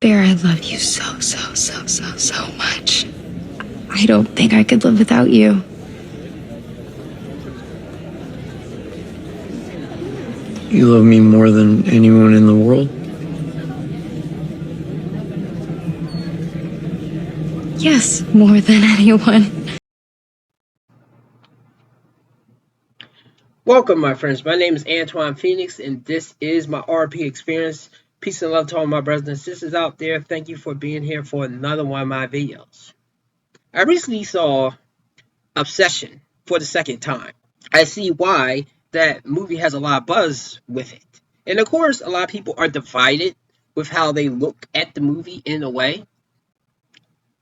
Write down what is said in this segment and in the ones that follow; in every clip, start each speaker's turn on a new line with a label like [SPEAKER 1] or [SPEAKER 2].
[SPEAKER 1] Bear, I love you so much. I don't think I could live without you.
[SPEAKER 2] You love me more than anyone in the world?
[SPEAKER 1] Yes, more than anyone.
[SPEAKER 3] Welcome, my friends. My name is Antoine Phoenix, and this is my RP experience. Peace and love to all my brothers and sisters out there. Thank you for being here for another one of my videos. I recently saw Obsession for the second time. I see why that movie has a lot of buzz with it. And of course, a lot of people are divided with how they look at the movie in a way.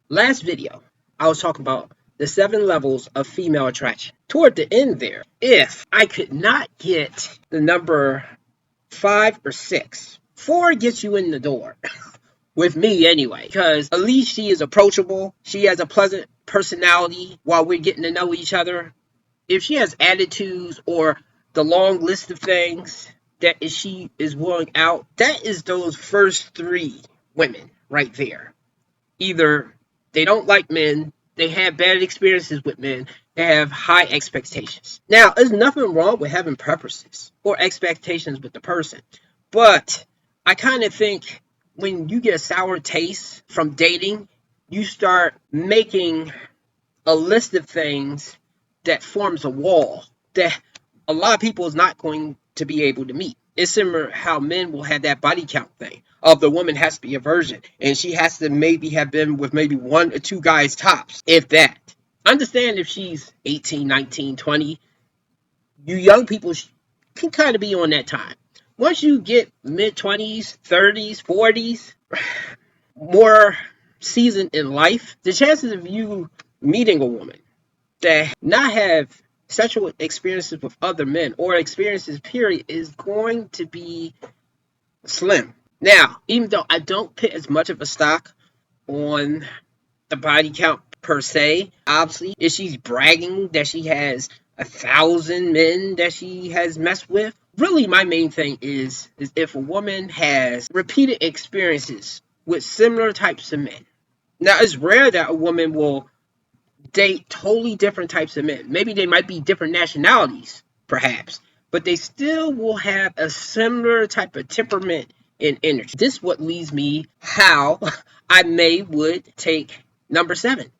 [SPEAKER 3] Last video, I was talking about the 7 levels of female attraction. Toward the end there, if I could not get the number 5 or 6, 4 gets you in the door. With me anyway, because at least she is approachable. She has a pleasant personality while we're getting to know each other. If she has attitudes or the long list of things that she is willing out, that is those first 3 women right there. Either they don't like men, they have bad experiences with men, they have high expectations. Now, there's nothing wrong with having preferences or expectations with the person, but I kind of think when you get a sour taste from dating, you start making a list of things that forms a wall that a lot of people is not going to be able to meet. It's similar how men will have that body count thing of the woman has to be a virgin and she has to maybe have been with maybe 1 or 2 guys tops, if that. Understand if she's 18, 19, 20, you young people can kind of be on that time. Once you get mid-20s, 30s, 40s, more seasoned in life, the chances of you meeting a woman that not have sexual experiences with other men or experiences period is going to be slim. Now, even though I don't put as much of a stock on the body count per se, obviously, if she's bragging that she has 1,000 men that she has messed with, really my main thing is if a woman has repeated experiences with similar types of men. Now, it's rare that a woman will date totally different types of men. Maybe they might be different nationalities, perhaps, but they still will have a similar type of temperament and energy. This what leads me how I would take number 7.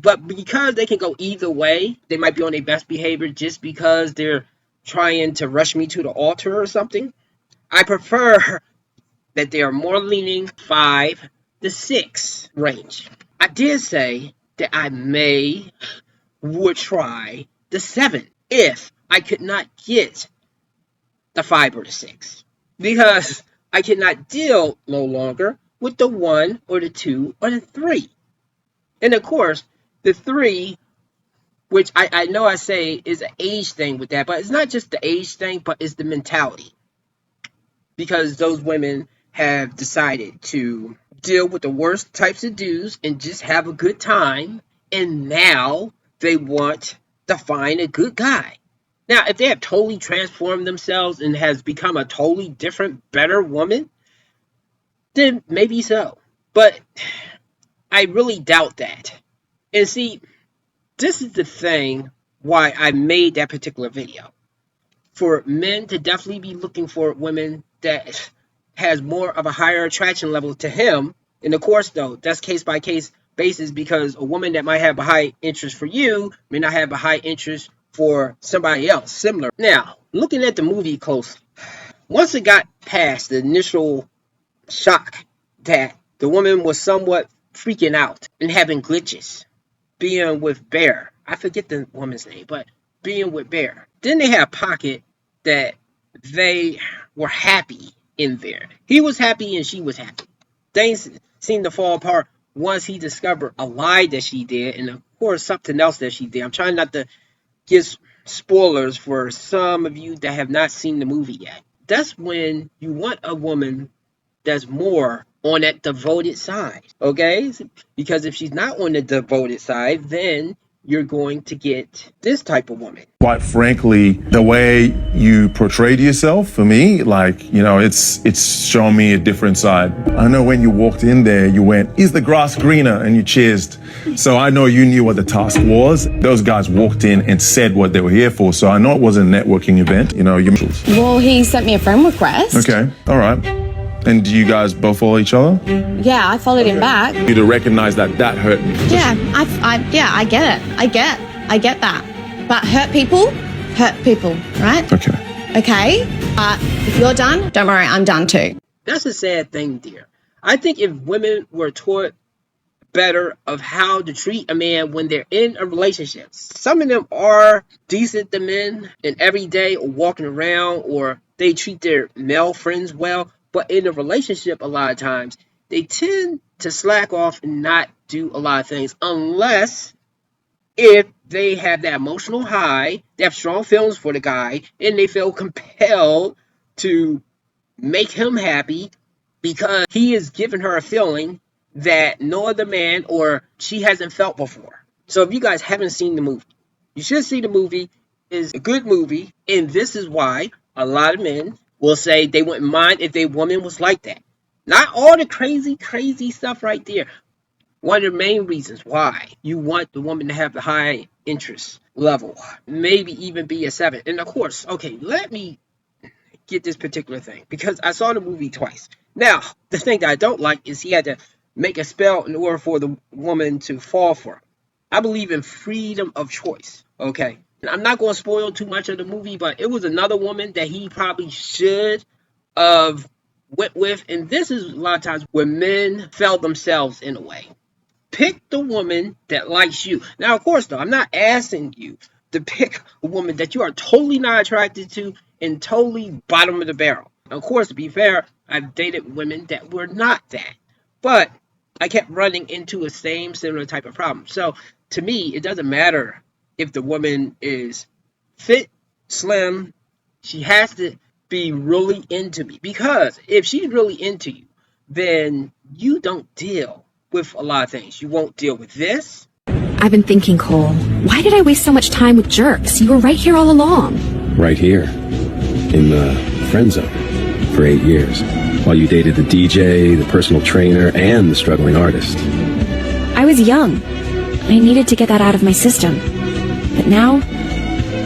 [SPEAKER 3] But because they can go either way, they might be on their best behavior just because they're trying to rush me to the altar or something. I prefer that they are more leaning 5 to 6 range. I did say that I would try the 7 if I could not get the 5 or the 6, because I cannot deal no longer with the 1 or the 2 or the 3. And of course, the 3, which I know I say is an age thing with that, but it's not just the age thing, but it's the mentality. Because those women have decided to deal with the worst types of dudes and just have a good time, and now they want to find a good guy. Now, if they have totally transformed themselves and has become a totally different, better woman, then maybe so. But I really doubt that. And see, this is the thing why I made that particular video. For men to definitely be looking for women that has more of a higher attraction level to him. And of course, though, that's case by case basis, because a woman that might have a high interest for you may not have a high interest for somebody else similar. Now, looking at the movie closely, once it got past the initial shock that the woman was somewhat freaking out and having glitches, being with Bear, I forget the woman's name, but being with Bear, then they had a pocket that they were happy in there. He was happy and she was happy. Things seemed to fall apart once he discovered a lie that she did, and of course something else that she did. I'm trying not to give spoilers for some of you that have not seen the movie yet. That's when you want a woman that's more on that devoted side, okay? Because if she's not on the devoted side, then you're going to get this type of woman.
[SPEAKER 4] Quite frankly, the way you portrayed yourself, for me, like, you know, it's shown me a different side. I know when you walked in there, you went, "Is the grass greener?" and you cheersed. So I know you knew what the task was. Those guys walked in and said what they were here for. So I know it was a networking event, you know.
[SPEAKER 5] Well, he sent me a friend request.
[SPEAKER 4] Okay, all right. And do you guys both follow each other?
[SPEAKER 5] Yeah, I followed him back.
[SPEAKER 4] You to recognize that hurt me.
[SPEAKER 5] Yeah, I get it. I get that. But hurt people, right? Okay. If you're done, don't worry, I'm done too.
[SPEAKER 3] That's a sad thing, dear. I think if women were taught better of how to treat a man when they're in a relationship. Some of them are decent to men and every day or walking around, or they treat their male friends well. But in a relationship, a lot of times, they tend to slack off and not do a lot of things unless if they have that emotional high, they have strong feelings for the guy, and they feel compelled to make him happy because he is giving her a feeling that no other man or she hasn't felt before. So if you guys haven't seen the movie, you should see the movie. It's a good movie, and this is why a lot of men will say they wouldn't mind if their woman was like that. Not all the crazy stuff right there. One of the main reasons why you want the woman to have the high interest level, maybe even be a 7. And of course, okay, let me get this particular thing, because I saw the movie twice. Now, the thing that I don't like is he had to make a spell in order for the woman to fall for him. I believe in freedom of choice, okay? And I'm not going to spoil too much of the movie, but it was another woman that he probably should have went with. And this is a lot of times where men fail themselves in a way. Pick the woman that likes you. Now, of course, though, I'm not asking you to pick a woman that you are totally not attracted to and totally bottom of the barrel. Of course, to be fair, I've dated women that were not that. But I kept running into a similar type of problem. So, to me, it doesn't matter if the woman is fit, slim. She has to be really into me. Because if she's really into you, then you don't deal with a lot of things. You won't deal with this.
[SPEAKER 1] I've been thinking, Cole, why did I waste so much time with jerks? You were right here all along.
[SPEAKER 6] Right here, in the friend zone, for 8 years, while you dated the DJ, the personal trainer, and the struggling artist.
[SPEAKER 1] I was young. I needed to get that out of my system. But now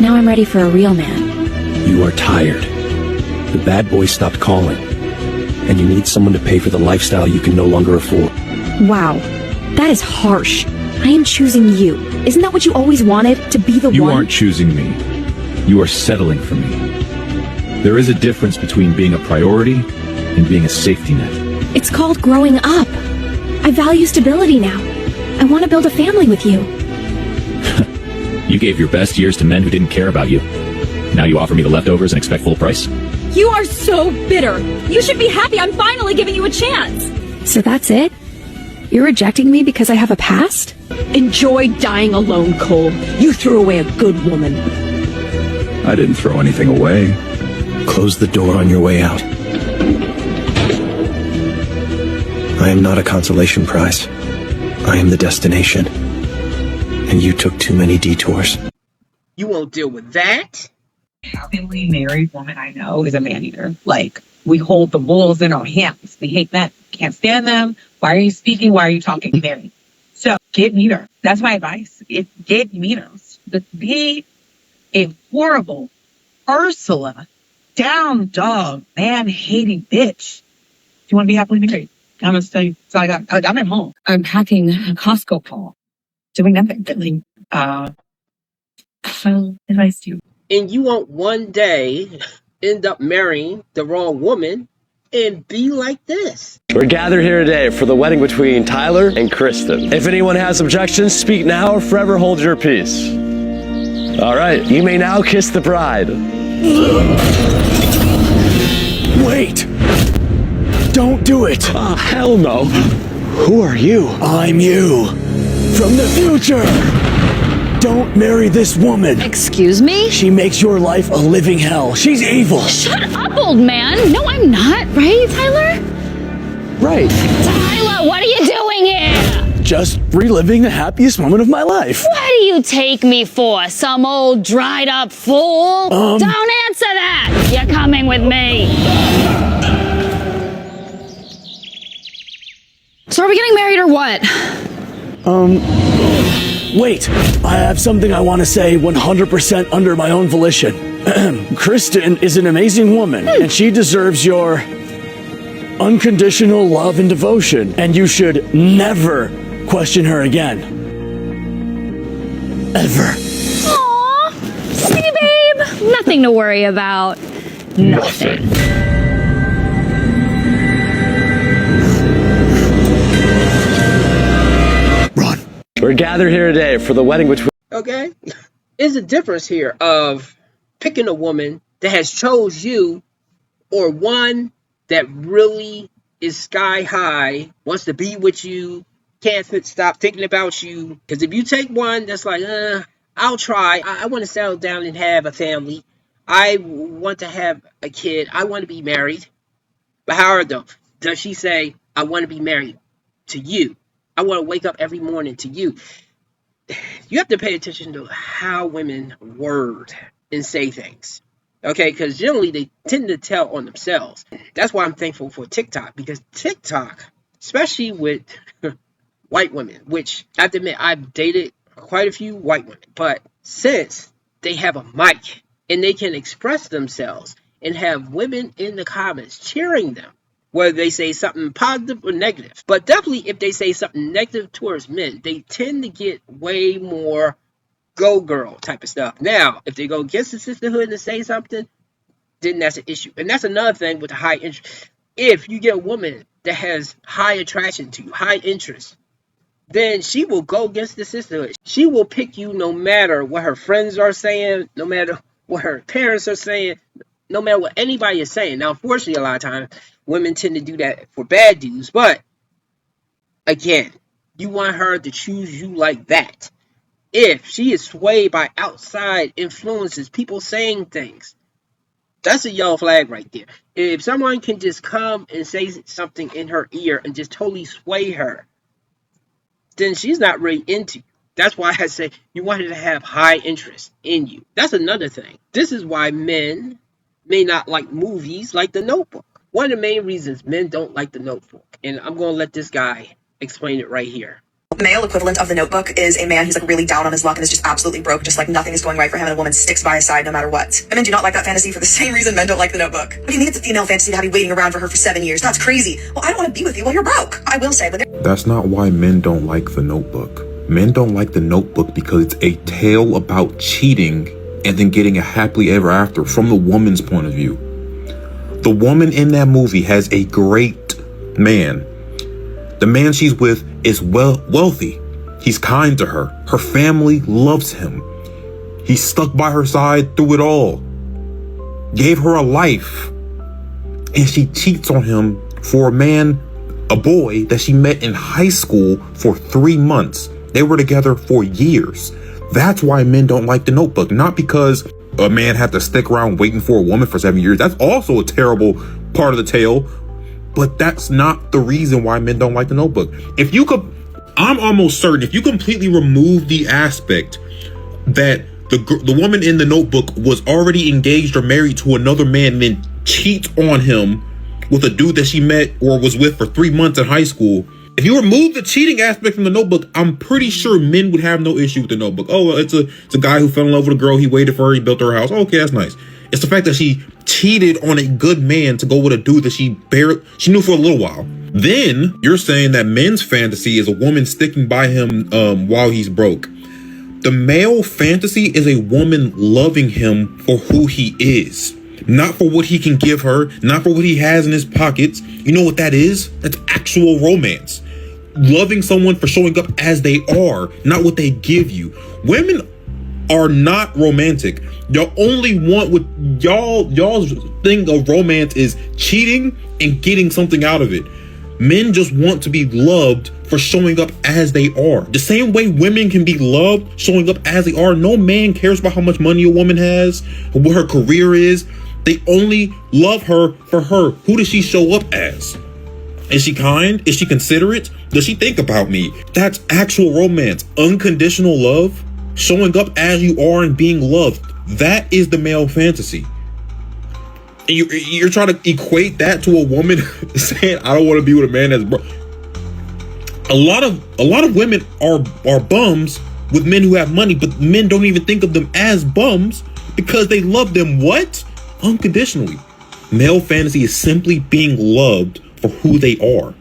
[SPEAKER 1] I'm ready for a real man.
[SPEAKER 6] You are tired. The bad boy stopped calling, and you need someone to pay for the lifestyle you can no longer afford.
[SPEAKER 1] Wow, that is harsh. I am choosing you. Isn't that what you always wanted? To be the one?
[SPEAKER 7] You aren't choosing me. You are settling for me. There is a difference between being a priority and being a safety net.
[SPEAKER 1] It's called growing up. I value stability now. I want to build a family with you.
[SPEAKER 7] You gave your best years to men who didn't care about you. Now you offer me the leftovers and expect full price?
[SPEAKER 1] You are so bitter. You should be happy I'm finally giving you a chance. So that's it? You're rejecting me because I have a past?
[SPEAKER 8] Enjoy dying alone, Cole. You threw away a good woman.
[SPEAKER 7] I didn't throw anything away.
[SPEAKER 6] Close the door on your way out. I am not a consolation prize. I am the destination. And you took too many detours.
[SPEAKER 3] You won't deal with that.
[SPEAKER 9] Happily married woman I know is a man eater. Like, we hold the wolves in our hands. We hate men. Can't stand them. Why are you speaking? Why are you talking? Married. So get meter. That's my advice. Get meters. But be a horrible Ursula, down dog, man hating bitch. Do you want to be happily married? I'm gonna tell you. So I got. I'm at home. I'm packing a Costco haul, doing nothing. Really. So advice to you.
[SPEAKER 3] And you won't one day end up marrying the wrong woman and be like this.
[SPEAKER 10] We're gathered here today for the wedding between Tyler and Kristen. If anyone has objections, speak now or forever hold your peace. All right, you may now kiss the bride.
[SPEAKER 6] Wait! Don't do it!
[SPEAKER 10] Ah, hell no. Who are you?
[SPEAKER 6] I'm you! From the future! Don't marry this woman!
[SPEAKER 8] Excuse me?
[SPEAKER 6] She makes your life a living hell. She's evil!
[SPEAKER 8] Shut up, old man! No, I'm not, right, Tyler?
[SPEAKER 10] Right.
[SPEAKER 8] Tyler, what are you doing here?
[SPEAKER 11] just reliving the happiest moment of my life.
[SPEAKER 12] What do you take me for? Some old dried up fool? Don't answer that! You're coming with me.
[SPEAKER 1] So are we getting married or what?
[SPEAKER 11] Wait, I have something I want to say 100% under my own volition. Kristen is an amazing woman, and she deserves your unconditional love and devotion, and you should never question her again. Ever.
[SPEAKER 12] Aww, sweetie babe. Nothing to worry about. Nothing.
[SPEAKER 11] Run.
[SPEAKER 10] We're gathered here today for the wedding between...
[SPEAKER 3] Okay? There's a difference here of picking a woman that has chose you or one that really is sky high, wants to be with you, can't stop thinking about you. Because if you take one that's like, I'll try. I want to settle down and have a family. I want to have a kid. I want to be married. But how though? Does she say, I want to be married to you? I want to wake up every morning to you. You have to pay attention to how women word and say things. Okay, because generally they tend to tell on themselves. That's why I'm thankful for TikTok, because TikTok, especially with white women, which I have to admit, I've dated quite a few white women, but since they have a mic and they can express themselves and have women in the comments cheering them, whether they say something positive or negative, but definitely if they say something negative towards men, they tend to get way more go girl type of stuff. Now, if they go against the sisterhood and say something, then that's an issue. And that's another thing with the high interest. If you get a woman that has high attraction to you, high interest, then she will go against the sisterhood. She will pick you no matter what her friends are saying, no matter what her parents are saying, no matter what anybody is saying. Now, unfortunately, a lot of times, women tend to do that for bad dudes. But, again, you want her to choose you like that. If she is swayed by outside influences, people saying things, that's a yellow flag right there. If someone can just come and say something in her ear and just totally sway her, then she's not really into you. That's why I say you want her to have high interest in you. That's another thing. This is why men may not like movies like The Notebook. One of the main reasons men don't like The Notebook, and I'm going to let this guy explain it right here.
[SPEAKER 13] Male equivalent of The Notebook is a man who's like really down on his luck and is just absolutely broke, just like nothing is going right for him, and a woman sticks by his side no matter what. Women do not like that fantasy for the same reason men don't like The Notebook. What do you mean it's a female fantasy to have you waiting around for her for 7 years? That's crazy. Well, I don't want to be with you while you're broke. I will say, but
[SPEAKER 14] that's not why men don't like The Notebook. Men don't like The Notebook because it's a tale about cheating and then getting a happily ever after from the woman's point of view. The woman in that movie has a great man. The man she's with is wealthy. He's kind to her. Her family loves him. He's stuck by her side through it all. Gave her a life. And she cheats on him for a boy that she met in high school for 3 months. They were together for years. That's why men don't like The Notebook. Not because a man had to stick around waiting for a woman for 7 years. That's also a terrible part of the tale. But that's not the reason why men don't like The Notebook. If you could... I'm almost certain if you completely remove the aspect that the woman in The Notebook was already engaged or married to another man and then cheats on him with a dude that she met or was with for 3 months in high school. If you remove the cheating aspect from The Notebook, I'm pretty sure men would have no issue with The Notebook. Oh, well, it's a guy who fell in love with a girl. He waited for her. He built her a house. Okay, that's nice. It's the fact that she cheated on a good man to go with a dude that she knew for a little while. Then you're saying that men's fantasy is a woman sticking by him while he's broke. The male fantasy is a woman loving him for who he is, not for what he can give her, not for what he has in his pockets. You know what that is? That's actual romance. Loving someone for showing up as they are, not what they give you. Women are not romantic. Y'all only want what y'all's thing of romance is cheating and getting something out of it. Men just want to be loved for showing up as they are. The same way women can be loved showing up as they are. No man cares about how much money a woman has, or what her career is. They only love her for her. Who does she show up as? Is she kind? Is she considerate? Does she think about me? That's actual romance. Unconditional love. Showing up as you are and being loved. That is the male fantasy. And you're trying to equate that to a woman saying, I don't want to be with a man that's broke. A lot of women are bums with men who have money, but men don't even think of them as bums because they love them what? Unconditionally. Male fantasy is simply being loved for who they are.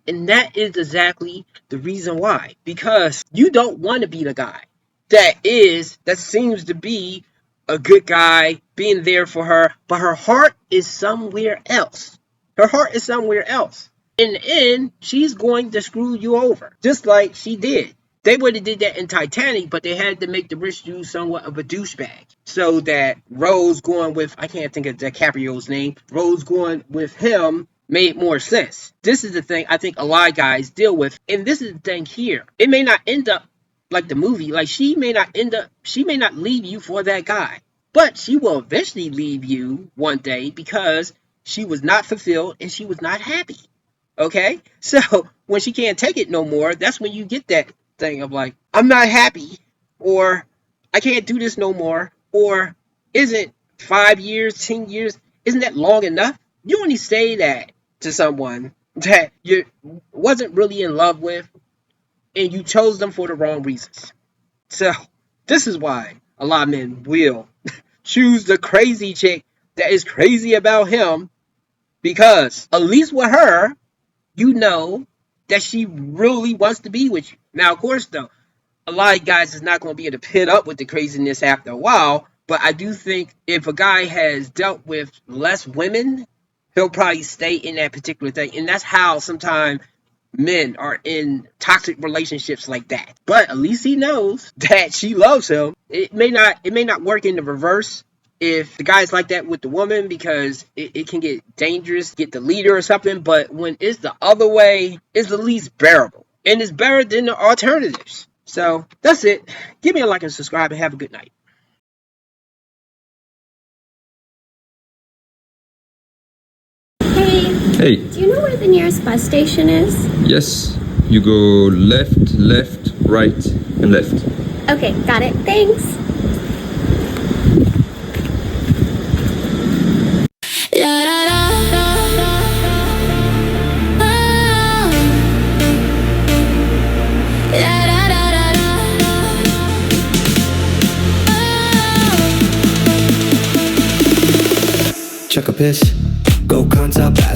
[SPEAKER 3] And that is exactly the reason why. Because you don't want to be the guy that seems to be a good guy, being there for her, but her heart is somewhere else. Her heart is somewhere else. In the end, she's going to screw you over, just like she did. They would have did that in Titanic, but they had to make the rich dude somewhat of a douchebag. So that Rose going with, I can't think of DiCaprio's name, Rose going with him made more sense. This is the thing I think a lot of guys deal with. And this is the thing here. It may not end up like the movie. Like she may not leave you for that guy. But she will eventually leave you one day because she was not fulfilled and she was not happy. Okay? So when she can't take it no more, that's when you get that thing of like, I'm not happy, or I can't do this no more, or isn't 5 years, 10 years, isn't that long enough? You only say that to someone that you wasn't really in love with and you chose them for the wrong reasons. So this is why a lot of men will choose the crazy chick that is crazy about him, because at least with her, you know that she really wants to be with you. Now, of course, though, a lot of guys is not going to be able to pit up with the craziness after a while, but I do think if a guy has dealt with less women, he'll probably stay in that particular thing. And that's how sometimes men are in toxic relationships like that. But at least he knows that she loves him. It may not work in the reverse if the guy's like that with the woman, because it can get dangerous, get the leader or something. But when it's the other way, it's the least bearable. And it's better than the alternatives. So that's it. Give me a like and subscribe and have a good night.
[SPEAKER 15] Hey, do you know where the nearest bus station is?
[SPEAKER 16] Yes, you go left, left, right, and left.
[SPEAKER 15] Okay, got it. Thanks.
[SPEAKER 17] Check a piss, go contact pass.